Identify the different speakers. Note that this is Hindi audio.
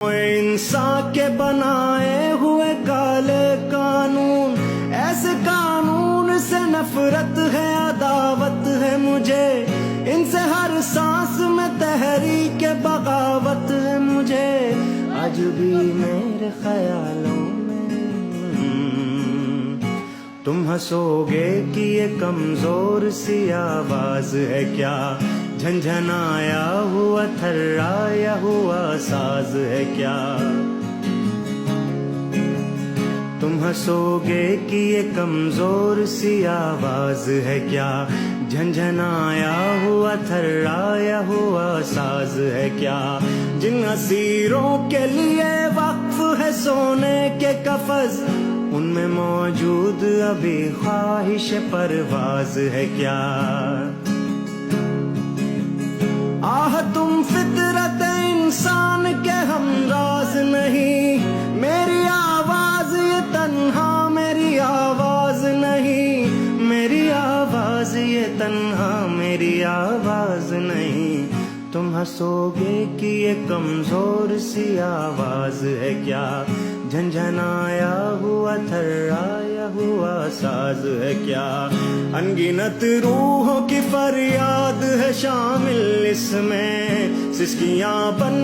Speaker 1: इंसान के बनाए हुए काले कानून, ऐसे कानून से नफरत है, अदावत है मुझे इनसे, हर सांस में तहरीक बगावत है मुझे। आज भी मेरे ख्यालों में तुम हंसोगे कि ये कमजोर सी आवाज है क्या, झंझनाया हुआ थर्राया हुआ साज है क्या। तुम हंसोगे कि ये कमजोर सी आवाज है क्या, झंझनाया हुआ थर्राया हुआ साज है क्या। जिन असीरों के लिए वक्फ है सोने के कफज, उनमें मौजूद अभी ख्वाहिश परवाज है क्या। आह तुम फितरत इंसान के हमराज नहीं, मेरी आवाज ये तन्हा मेरी आवाज नहीं, मेरी आवाज ये तन्हा मेरी आवाज नहीं। तुम हंसोगे कि ये कमजोर सी आवाज है क्या, झंझनाया हुआ थर्राया हुआ साज है क्या। अनगिनत रूहों की फरियाद है शामिल इसमें, सिसकियां बन